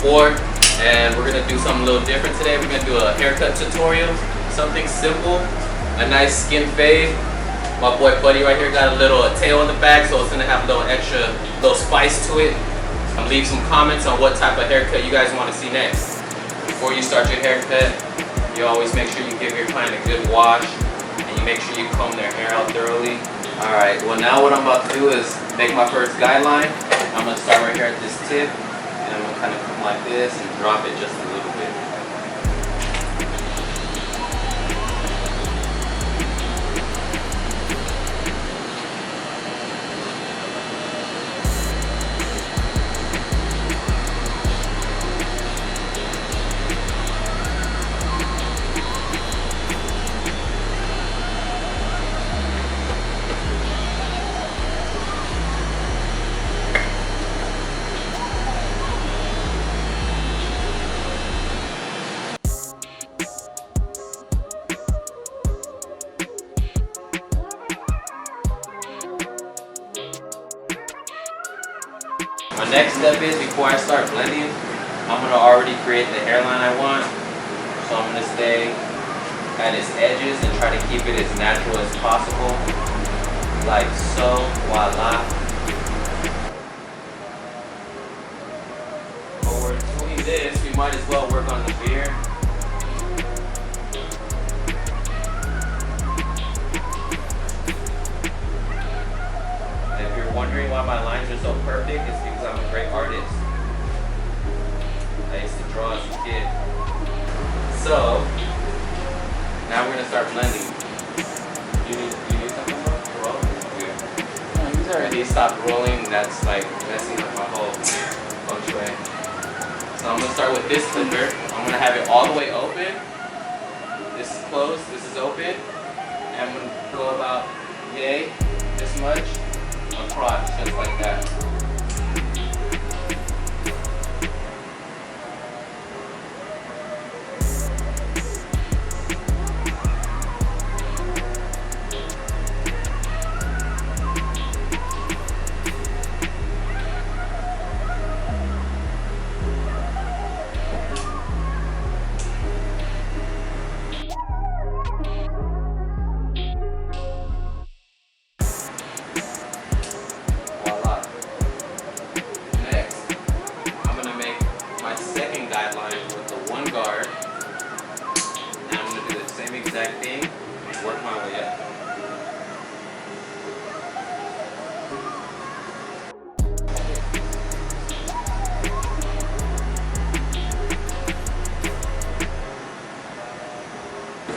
before, and we're gonna do something a little different today. We're gonna do a haircut tutorial, something simple, a nice skin fade. My boy Buddy right here got a little tail in the back, so it's gonna have a little extra, little spice to it. Leave some comments on what type of haircut you guys want to see next. Before you start your haircut, you always make sure you give your client a good wash, and you make sure you comb their hair out thoroughly. Alright, well now what I'm about to do is make my first guideline. I'm going to start right here at this tip, and I'm going to kind of come like this and drop it just a little bit. My next step is, before I start blending, I'm going to already create the hairline I want. So I'm going to stay at its edges and try to keep it as natural as possible. Like so, voila. But we're doing this, we might as well work on the beard. If you're wondering why my lines are so perfect, it's because I'm a great artist. I used to draw as a kid. So, now we're going to start blending. You need something more? Roll? Good. No, he's already stopped rolling. That's like messing up my whole feng shui. So I'm going to start with this clipper. I'm going to have it all the way open. This is closed, this is open. And I'm going to go about, yay, this much across, just like that. Exact thing, work my way up.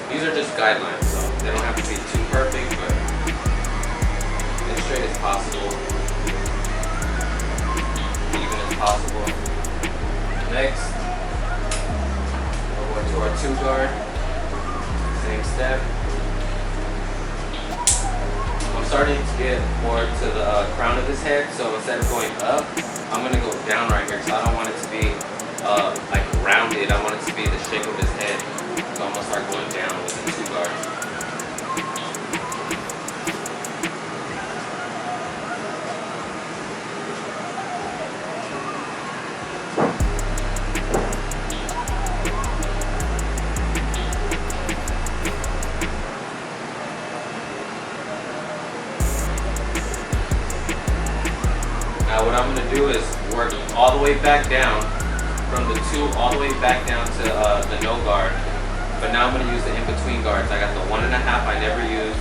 These are just guidelines, so they don't have to be too perfect, but as straight as possible, even as possible. Next, we'll go to our 2-guard. Same step. I'm starting to get more to the crown of his head, so instead of going up, I'm going to go down right here. So I don't want it to be like rounded. I want it to be the shape of his head. So I'm going to start going down with the 2-guard. Now what I'm going to do is work all the way back down, from the 2 all the way back down to the no guard. But now I'm going to use the in-between guards. I got the 1.5 I never used,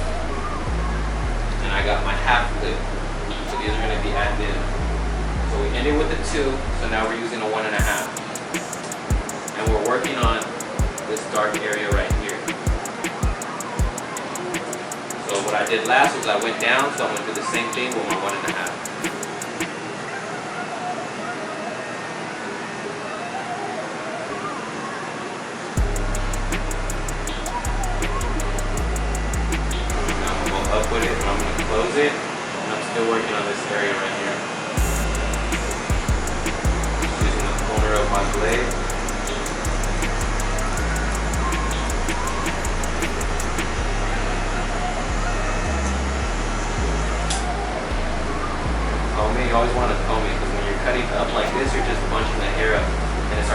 and I got my half clip. So these are going to be added in. So we ended with the 2, so now we're using a 1.5. And we're working on this dark area right here. So what I did last was I went down, so I'm going to do the same thing with my 1.5. Up with it, and I'm going to close it, and I'm still working on this area right here. Just using the corner of my blade. Comb it, you always want to comb it, because when you're cutting up like this, you're just bunching the hair up, and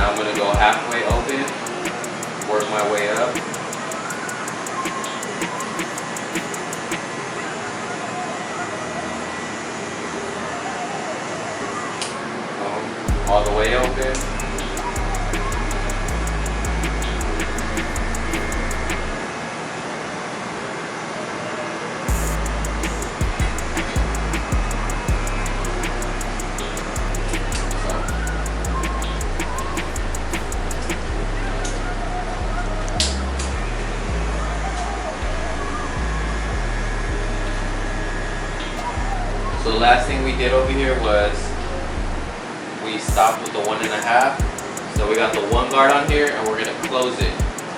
Now I'm gonna go halfway open, work my way up. All the way open. So the last thing we did over here was we stopped with the 1.5. So we got the 1 guard on here and we're gonna close it.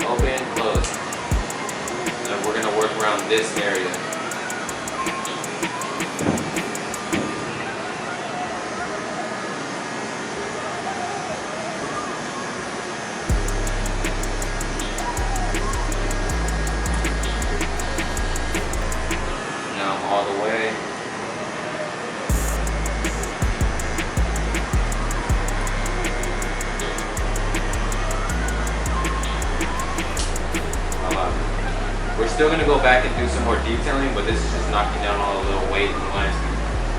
Open, close. And we're gonna work around this area. Now all the way. We're still going to go back and do some more detailing, but this is just knocking down all the little weight and lines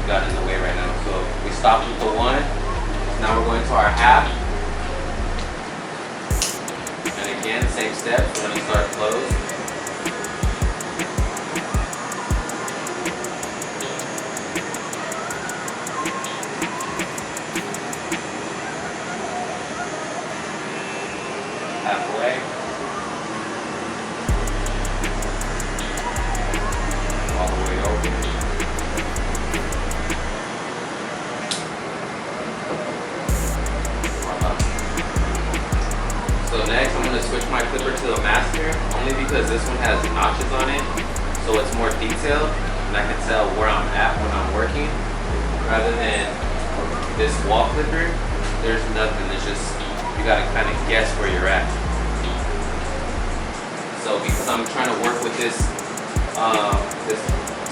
we got in the way right now. So we stopped with the 1. So now we're going to our half. And again, same steps. We're going to start close. Halfway. So next I'm going to switch my clipper to the master, only because this one has notches on it, so it's more detailed and I can tell where I'm at when I'm working, rather than this wall clipper. There's nothing, it's just, you got to kind of guess where you're at. So because I'm trying to work with this this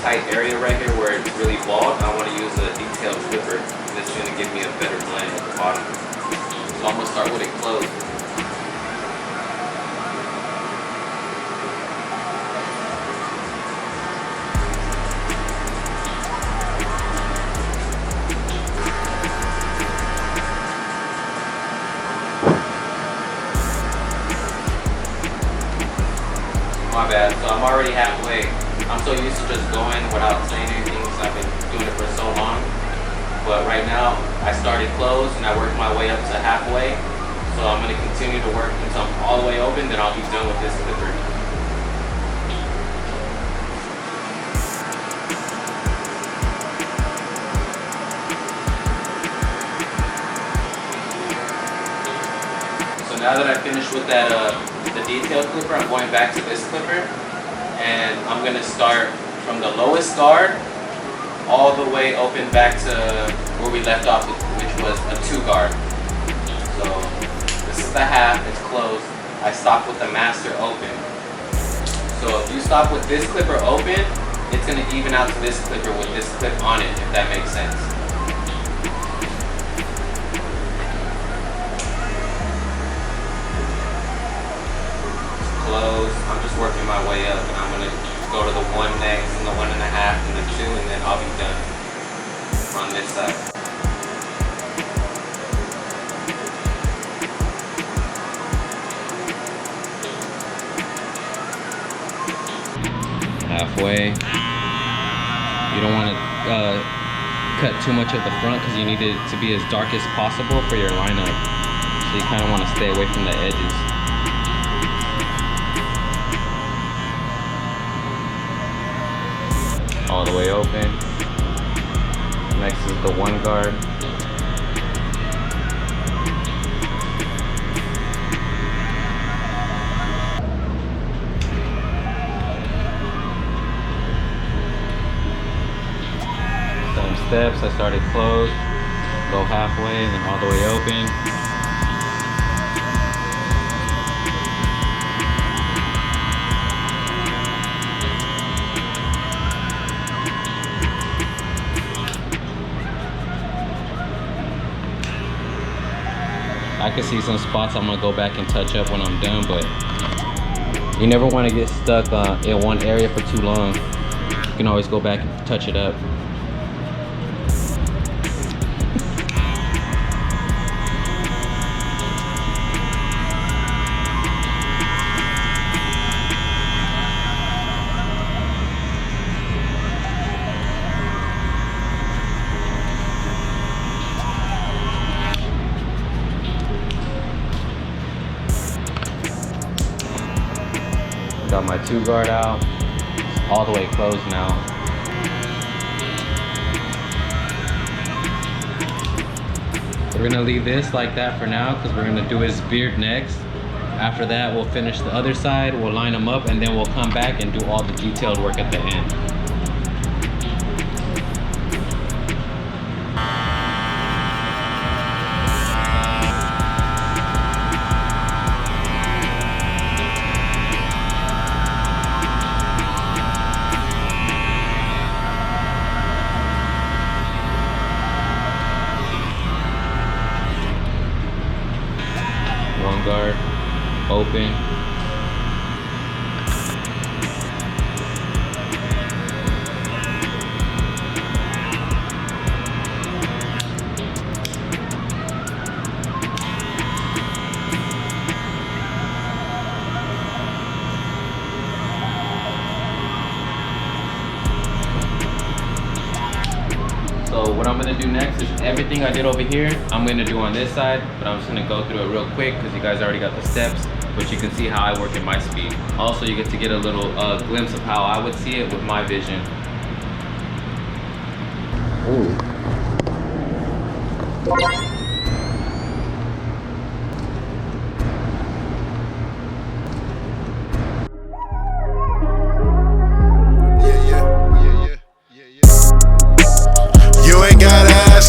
tight area right here where it's really bald, I want to use a detailed clipper, and it's going to give me a better blend at the bottom. So I'm going to start with it closed. My bad, so I'm already halfway. I'm so used to just going without saying anything because I've been doing it for so long. But right now, I started closed and I worked my way up to halfway. So I'm going to continue to work until I'm all the way open, then I'll be done with this clipper. So now that I finished with that the detail clipper, I'm going back to this clipper. And I'm going to start from the lowest guard all the way open back to where we left off, which was a 2 guard. So this is the half, it's closed. I stopped with the master open. So if you stop with this clipper open, it's going to even out to this clipper with this clip on it, if that makes sense. Close. I'm just working my way up, and I'm going to go to the 1 next, and the 1.5, and the 2, and then I'll be done on this side. Halfway. You don't want to cut too much at the front because you need it to be as dark as possible for your lineup. So you kind of want to stay away from the edges. All the way open. Next is the 1 guard. Same steps, I started closed, go halfway, and then all the way open. I can see some spots I'm gonna go back and touch up when I'm done, but you never want to get stuck in one area for too long. You can always go back and touch it up. Got my 2 guard out. It's all the way closed now. We're gonna leave this like that for now because we're gonna do his beard next. After that, we'll finish the other side, we'll line them up, and then we'll come back and do all the detailed work at the end. One guard, open. So what I'm gonna do next is everything I did over here, I'm gonna do on this side, but I'm just gonna go through it real quick because you guys already got the steps, but you can see how I work at my speed. Also, you get to get a little glimpse of how I would see it with my vision. Ooh.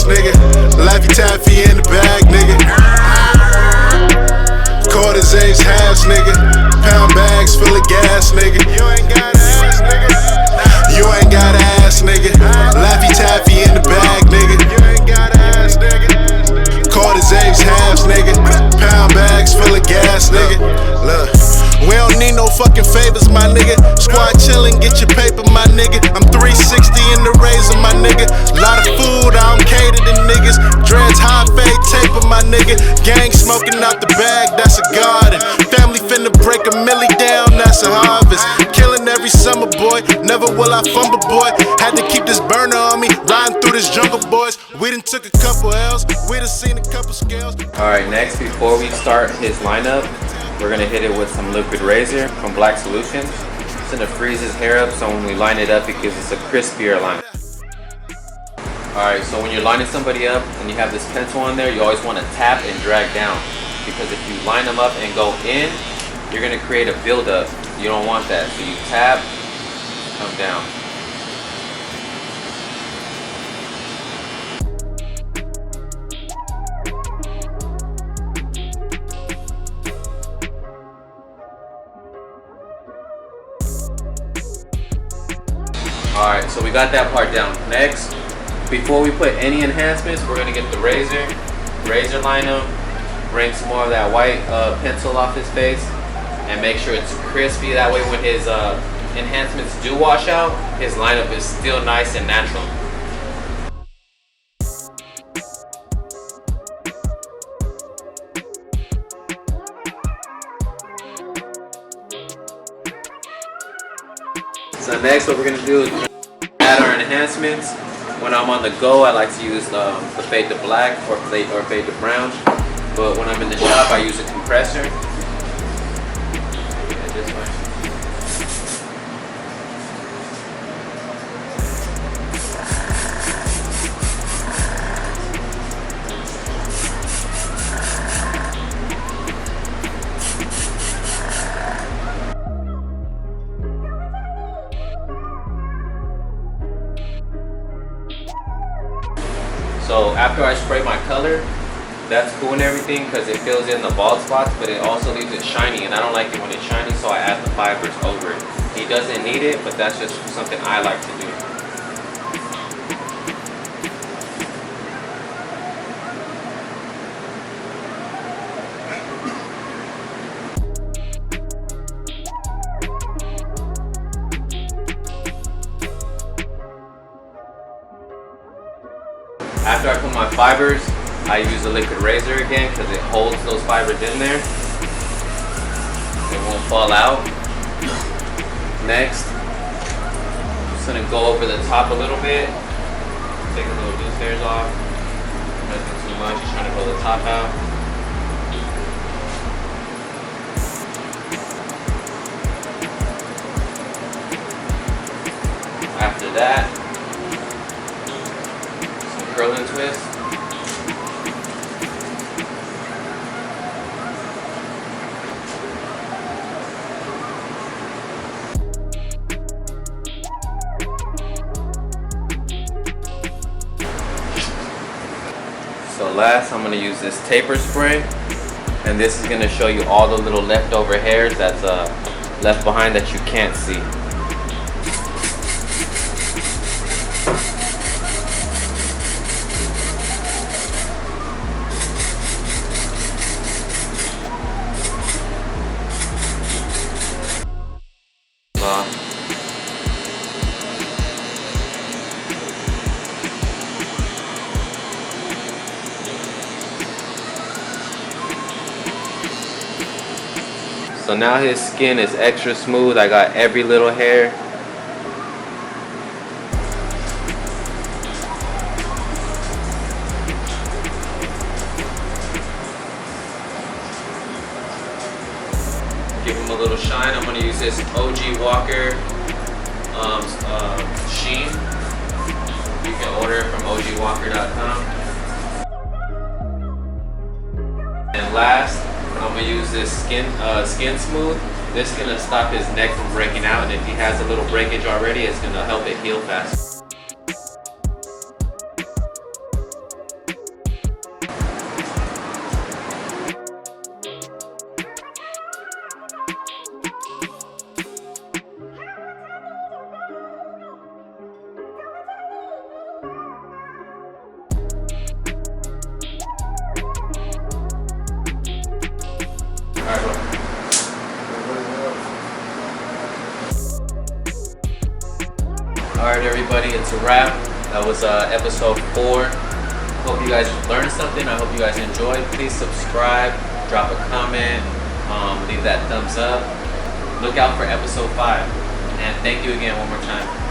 Nigga, Laffy Taffy in the bag, nigga. Quarters, eights, halves, nigga. Pound bags full of gas, nigga. You ain't got ass, nigga. You ain't got ass, nigga. Laffy Taffy in the bag, nigga. You ain't got ass, nigga. Quarters, eights, halves, nigga. Pound bags full of gas, nigga. Look. We don't need no fucking favors, my nigga. Squad chillin', get your paper, my nigga. I'm 360 in the razor, my nigga. Lot of food, I don't cater to niggas. Dreads, high fade taper, my nigga. Gang smoking out the bag, that's a garden. Family finna break a milli down, that's a harvest. Killing every summer, boy. Never will I fumble, boy. Had to keep this burner on me, riding through this jungle, boys. We done took a couple L's, we done seen a couple scales. Alright, next, before we start his lineup, we're gonna hit it with some liquid razor from Black Solutions. It's gonna freeze his hair up, so when we line it up, it gives us a crispier line. Alright, so when you're lining somebody up and you have this pencil on there, you always want to tap and drag down, because if you line them up and go in, you're gonna create a buildup. You don't want that, so you tap, come down. Alright, so we got that part down. Next, before we put any enhancements, we're gonna get the razor line him, bring some more of that white pencil off his face, and make sure it's crispy. That way when his enhancements do wash out, his lineup is still nice and natural. So next, what we're gonna do is add our enhancements. When I'm on the go, I like to use the fade to black or fade to brown. But when I'm in the shop, I use a compressor. This way. So after I spray my color, that's cool and everything because it fills in the bald spots, but it also leaves it shiny, and I don't like it when it's shiny, so I add the fibers over it. He doesn't need it, but that's just something I like to do. my fibers, I use a liquid razor again because it holds those fibers in there. It won't fall out. Next, I'm just gonna go over the top a little bit. Take a little loose hairs off. Nothing too much, just trying to pull the top out. After that, some curl and twist. So last, I'm going to use this taper spray, and this is going to show you all the little leftover hairs that's left behind that you can't see. So now his skin is extra smooth. I got every little hair. Give him a little shine. I'm going to use this OG Walker sheen. You can order it from ogwalker.com. And last, I'm gonna use this skin smooth. This is gonna stop his neck from breaking out, and if he has a little breakage already, it's gonna help it heal fast. Alright everybody, it's a wrap. That was episode 4. Hope you guys learned something. I hope you guys enjoyed. Please subscribe, drop a comment, leave that thumbs up. Look out for episode 5. And thank you again one more time.